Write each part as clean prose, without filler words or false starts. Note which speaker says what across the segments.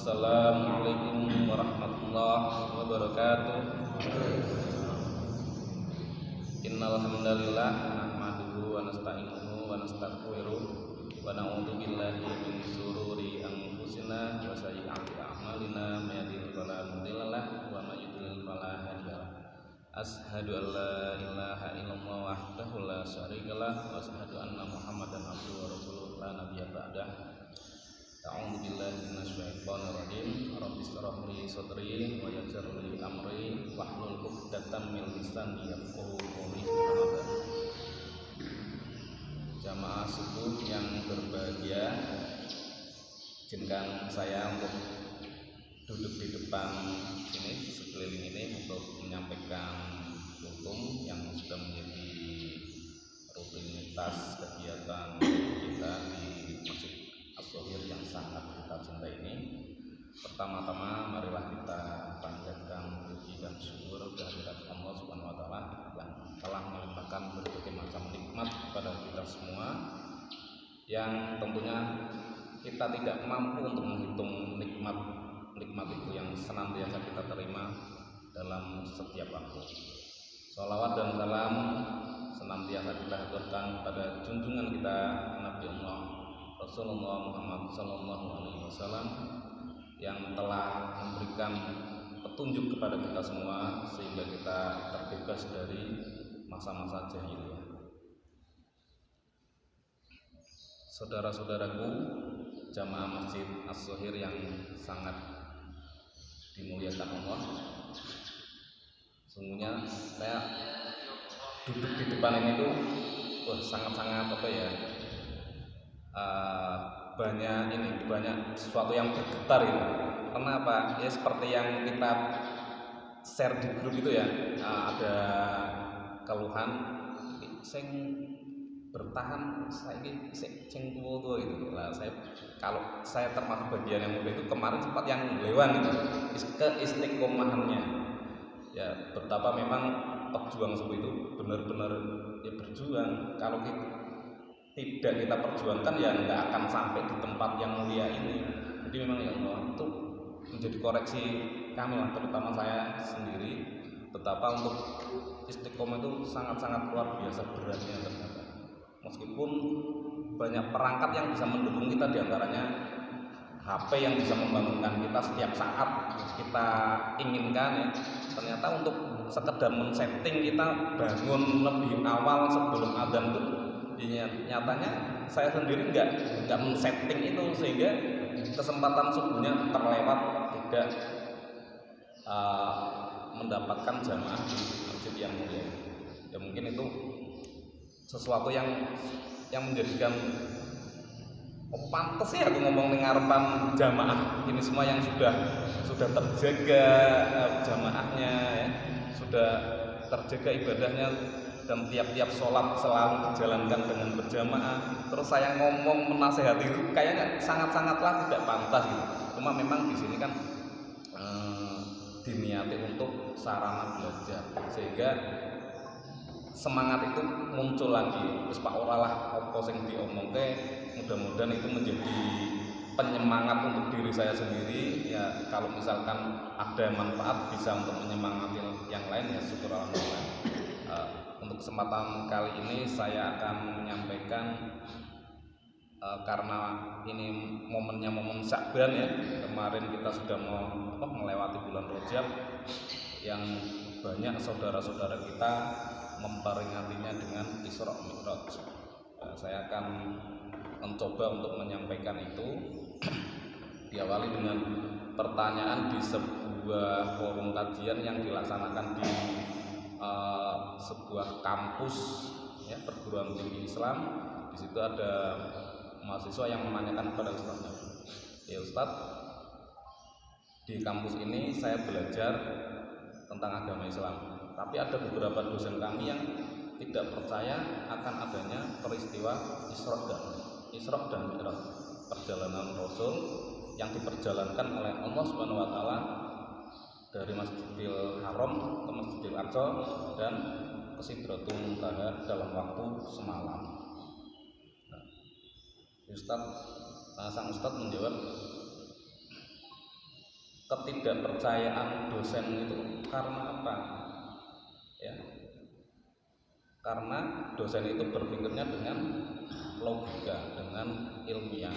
Speaker 1: Assalamualaikum warahmatullahi wabarakatuh. Innal hamdalillah nahmaduhu wa nasta'inuhu wa nastaghfiruh wa na'udzu billahi min shururi anfusina wa sayyi'ati a'malina may yahdihillahu fala mudilla lahu wa may yudlil fala hadiya lahu. Asyhadu an la ilaha illallah wahdahu la syarika lahu wa asyhadu anna Muhammadan abduhu wa rasuluhu la nabiyya ba'dahu. A'udzu billahi minasyaitonir rajim. Rabbi shrah li sadri wa yassir li amri wahlul 'uqdatam min lisani yafqahu qawli. Jamaah subuh yang berbahagia, izinkan saya untuk duduk di depan sini, di sekeliling ini untuk menyampaikan hukum yang sudah menjadi rutinitas kegiatan kita di Masjid As-Shohir yang sangat kita cintai ini. Pertama-tama marilah kita panjatkan puji dan syukur kehadirat Allah Subhanahu wa taala yang telah melimpahkan berbagai macam nikmat kepada kita semua, yang tentunya kita tidak mampu untuk menghitung nikmat itu yang senantiasa kita terima dalam setiap waktu. Shalawat dan salam senantiasa kita haturkan pada junjungan kita Nabi Allah Rasulullah Muhammad Sallallahu Alaihi Wasallam yang telah memberikan petunjuk kepada kita semua sehingga kita terbebas dari masa-masa jahiliyah. Saudara-saudaraku, jamaah Masjid As-Shohir yang sangat dimuliakan Allah, sungguhnya saya duduk di depan ini tuh sangat-sangat banyak sesuatu yang bergetar itu. Kenapa? Ya seperti yang kita share di grup itu ya, ada keluhan sing bertahan saya ini sing tua itu. Lah kalau saya termasuk bagian yang muda itu, kemarin sempat yang lewan itu keistiqomahannya. Ya betapa memang pejuang subuh itu benar-benar ya berjuang. Kalau tidak kita perjuangkan ya nggak akan sampai di tempat yang mulia ini. Jadi memang ya Allah itu menjadi koreksi kami lah, terutama saya sendiri, betapa untuk istiqomah itu sangat-sangat luar biasa beratnya ternyata. Meskipun banyak perangkat yang bisa mendukung kita, diantaranya HP yang bisa membangunkan kita setiap saat kita inginkan ya. Ternyata untuk sekedar men-setting kita bangun lebih awal sebelum adzan itu nyatanya saya sendiri nggak men-setting itu, sehingga kesempatan subuhnya terlewat, tidak mendapatkan jamaah di masjid yang mulia. Ya mungkin itu sesuatu yang menjadikan pantes ya aku ngomong ning ngarepan jamaah ini semua yang sudah terjaga jamaahnya ya, sudah terjaga ibadahnya, dan tiap-tiap sholat selalu dijalankan dengan berjamaah. Terus saya ngomong menasehati itu kayaknya sangat-sangatlah tidak pantas gitu. Cuma memang di sini kan diniati untuk sarana belajar, sehingga semangat itu muncul lagi. Terus Pak oralah apa sing diomongke, mudah-mudahan itu menjadi penyemangat untuk diri saya sendiri ya. Kalau misalkan ada manfaat bisa untuk menyemangati yang lain ya syukur alhamdulillah. Untuk kesempatan kali ini saya akan menyampaikan karena ini momennya momen Sya'ban ya. Kemarin kita sudah mau melewati bulan Rajab yang banyak saudara-saudara kita memperingatinya dengan Isra Mi'raj. Saya akan mencoba untuk menyampaikan itu. Diawali dengan pertanyaan di sebuah forum kajian yang dilaksanakan di sebuah kampus ya, perguruan tinggi Islam. Di situ ada mahasiswa yang menanyakan kepada Ustaznya, ya Ustadz, di kampus ini saya belajar tentang agama Islam, tapi ada beberapa dosen kami yang tidak percaya akan adanya peristiwa Isra dan Mi'raj, perjalanan Rasul yang diperjalankan oleh Allah Subhanahu wa taala dari Masjidil Haram ke Masjidil Aqsa dan ke Sidratul Muntaha dalam waktu semalam. Sang Ustadz menjawab, ketidakpercayaan dosen itu karena apa? Ya, karena dosen itu berpikirnya dengan logika, dengan ilmiah,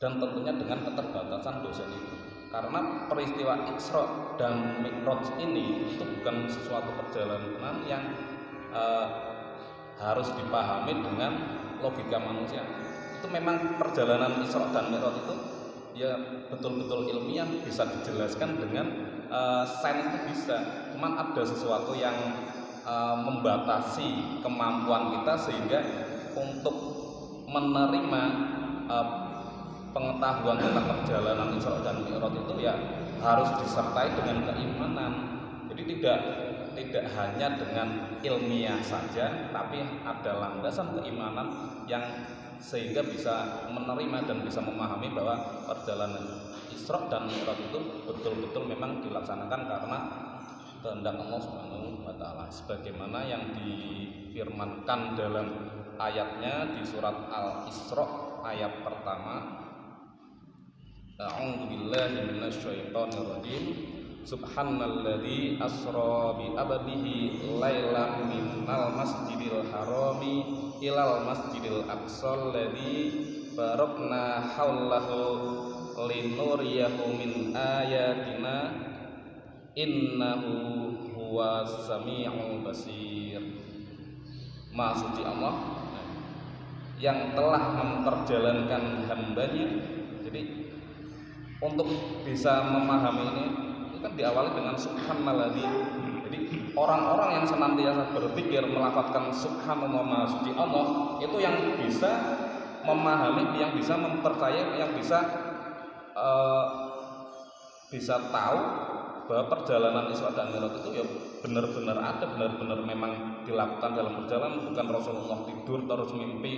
Speaker 1: dan tentunya dengan keterbatasan dosen itu. Karena peristiwa Isra dan Mi'raj ini itu bukan sesuatu perjalanan yang harus dipahami dengan logika manusia. Itu memang perjalanan Isra dan Mi'raj itu ya betul-betul ilmiah, bisa dijelaskan dengan sains itu bisa. Cuman ada sesuatu yang membatasi kemampuan kita sehingga untuk menerima pengetahuan tentang perjalanan Isra dan Mi'raj itu ya harus disertai dengan keimanan. Jadi tidak hanya dengan ilmiah saja, tapi ada landasan keimanan yang sehingga bisa menerima dan bisa memahami bahwa perjalanan Isra dan Mi'raj itu betul-betul memang dilaksanakan karena kehendak Allah Subhanahu wa taala, sebagaimana yang difirmankan dalam ayatnya di surat Al-Isra ayat pertama. A'udzu billahi minasyaitonir rajim. Subhanalladzi asra bi 'abdihi lailan minal masjidil harami ilal masjidil aqsal ladzi barakna haulahu linuriyahu min ayatina innahu huwas sami'ul basir. Maha suci Allah yang telah memperjalankan hambanya. Jadi untuk bisa memahami ini kan diawali dengan subhanalladzi. Jadi orang-orang yang senantiasa berpikir melafadzkan subhanallah, maha suci Allah, itu yang bisa memahami, yang bisa mempercayai, yang bisa tahu bahwa perjalanan Isra dan Mi'raj itu ya benar-benar ada, benar-benar memang dilakukan dalam perjalanan, bukan Rasulullah tidur terus mimpi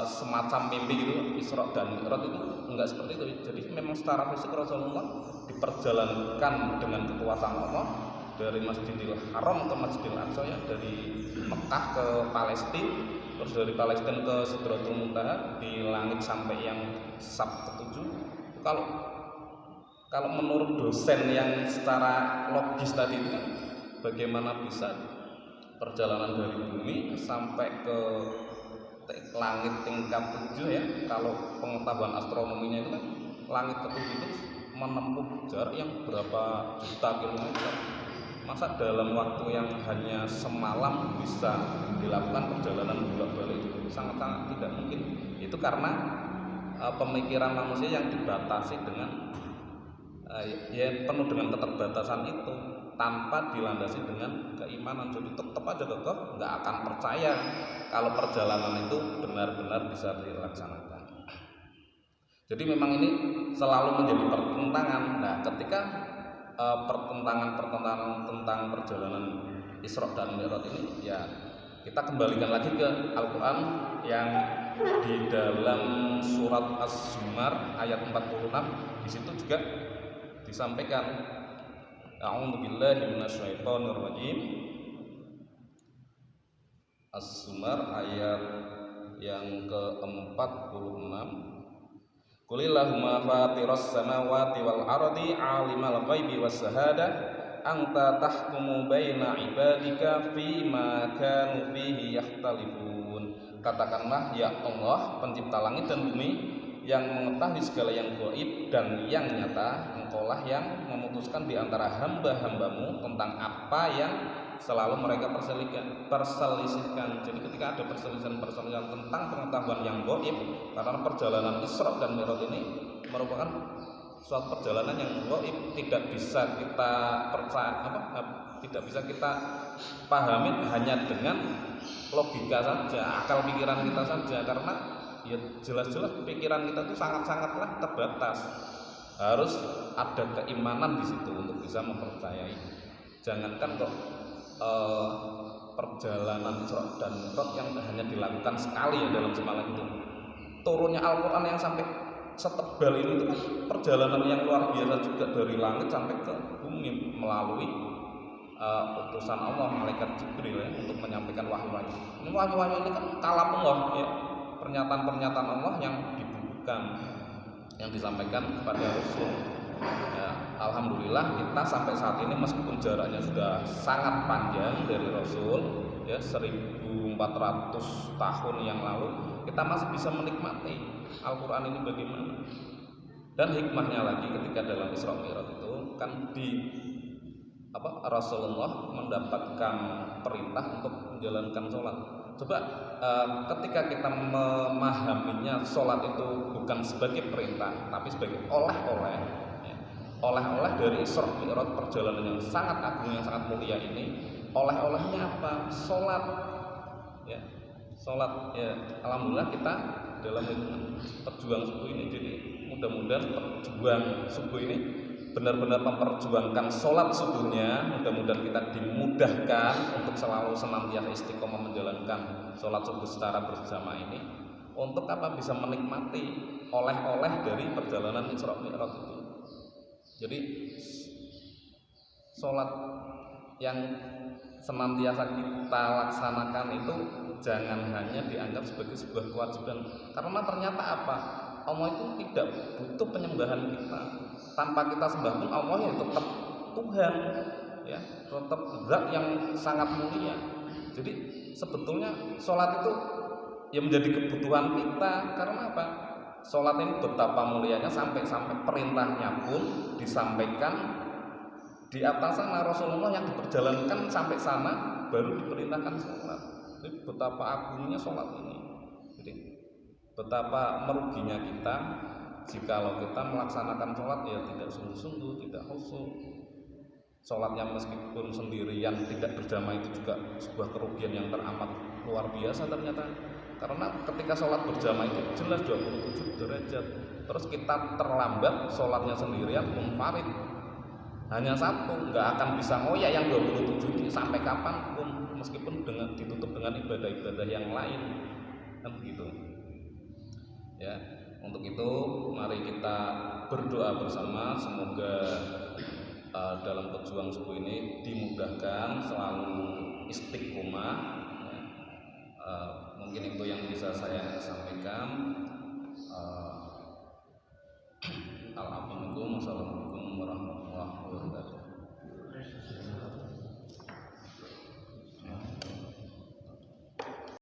Speaker 1: semacam mimpi gitu. Isra dan Mi'raj itu enggak seperti itu. Jadi memang secara fisik Rasulullah diperjalankan dengan kekuasaan Allah dari Masjidil Haram ke Masjidil Aqsa, ya, dari Mekah ke Palestina, terus dari Palestina ke Sidratul Muntaha, di langit sampai yang sab ketujuh. Kalau menurut dosen yang secara logis tadi itu kan, bagaimana bisa perjalanan dari bumi sampai ke langit tingkat 7, ya, kalau pengetahuan astronominya itu kan langit ke-7 itu menempuh jarak yang berapa juta kilometer. Masa dalam waktu yang hanya semalam bisa dilakukan perjalanan bolak-balik itu sangat-sangat tidak mungkin. Itu karena pemikiran manusia yang dibatasi dengan ya penuh dengan keterbatasan itu, tanpa dilandasi dengan keimanan. Jadi tetap aja kekeh nggak akan percaya kalau perjalanan itu benar-benar bisa dilaksanakan. Jadi memang ini selalu menjadi pertentangan. Nah, ketika pertentangan tentang perjalanan Isra dan Mi'raj ini, ya kita kembalikan lagi ke Al-Quran yang di dalam surat Az-Zumar ayat 46. Di situ juga disampaikan, a'udzu billahi minasyaitonir rajim. Az-Zumar ayat yang ke-46. Qulillahumma fatiras samawati wal ardi alimal ghaibi was syahadah anta tahkumu baina ibadika fima kanu fihi yakhtalifun. Katakanlah, ya Allah, pencipta langit dan bumi, yang mengetahui segala yang gaib dan yang nyata, Engkaulah yang memutuskan di antara hamba-hambamu tentang apa yang selalu mereka perselisihkan. Jadi ketika ada perselisihan tentang pengetahuan yang gaib, karena perjalanan Isra dan Mi'raj ini merupakan suatu perjalanan yang gaib, tidak bisa kita tidak bisa kita pahami hanya dengan logika saja, akal pikiran kita saja, karena ya jelas-jelas pikiran kita itu sangat-sangatlah terbatas. Harus ada keimanan di situ untuk bisa mempercayai. Jangankan kok perjalanan Isra dan Mi'raj yang hanya dilakukan sekali ya dalam semalam itu, turunnya Al-Quran yang sampai setebal ini itu kan perjalanan yang luar biasa juga, dari langit sampai ke bumi melalui utusan Allah malaikat Jibril, ya, untuk menyampaikan wahyu-wahyu. Ini wahyu-wahyu ini kan kalamullah, ya, pernyataan-pernyataan Allah yang dibukukan, yang disampaikan kepada Rasul. Ya, alhamdulillah kita sampai saat ini meskipun jaraknya sudah sangat panjang dari Rasul, ya 1400 tahun yang lalu, kita masih bisa menikmati Al-Quran ini bagaimana. Dan hikmahnya lagi ketika dalam Isra Mi'raj itu kan Rasulullah mendapatkan perintah untuk menjalankan sholat. Coba ketika kita memahaminya sholat itu bukan sebagai perintah tapi sebagai oleh-oleh, ya, oleh-oleh dari Isra Mi'raj, perjalanan yang sangat agung, yang sangat mulia ini, oleh-olehnya apa? Sholat, ya, sholat. Ya, alhamdulillah kita dalam perjuangan subuh ini, jadi mudah-mudahan perjuangan subuh ini benar-benar memperjuangkan sholat subuhnya. Mudah-mudahan kita dimudahkan untuk selalu senantiasa istiqomah menjalankan sholat subuh secara berjamaah ini, untuk apa? Bisa menikmati oleh-oleh dari perjalanan Isra Mi'raj itu. Jadi sholat yang senantiasa kita laksanakan itu jangan hanya dianggap sebagai sebuah kewajiban, karena ternyata apa? Allah itu tidak butuh penyembahan kita. Tanpa kita sembah pun Allah ya tetap Tuhan, ya, tetap zat yang sangat mulia. Jadi sebetulnya sholat itu ya menjadi kebutuhan kita. Karena apa? Sholat ini betapa mulianya sampai perintahnya pun disampaikan di atas sana. Rasulullah yang diperjalankan sampai sana baru diperintahkan sholat. Jadi betapa agungnya sholat ini. Jadi betapa meruginya kita jikalau kita melaksanakan sholat ya tidak sungguh-sungguh, tidak khusyuk. Sholatnya meskipun sendirian tidak berjamaah itu juga sebuah kerugian yang teramat luar biasa ternyata. Karena ketika sholat berjamaah itu jelas 27 derajat. Terus kita terlambat sholatnya sendirian munfarid, hanya satu, nggak akan bisa ngoyak yang 27 ini sampai kapanpun, meskipun ditutup dengan ibadah-ibadah yang lain, kan begitu. Ya, untuk itu mari kita berdoa bersama semoga dalam pejuang subuh ini dimudahkan, selalu istiqomah. Mungkin itu yang bisa saya sampaikan.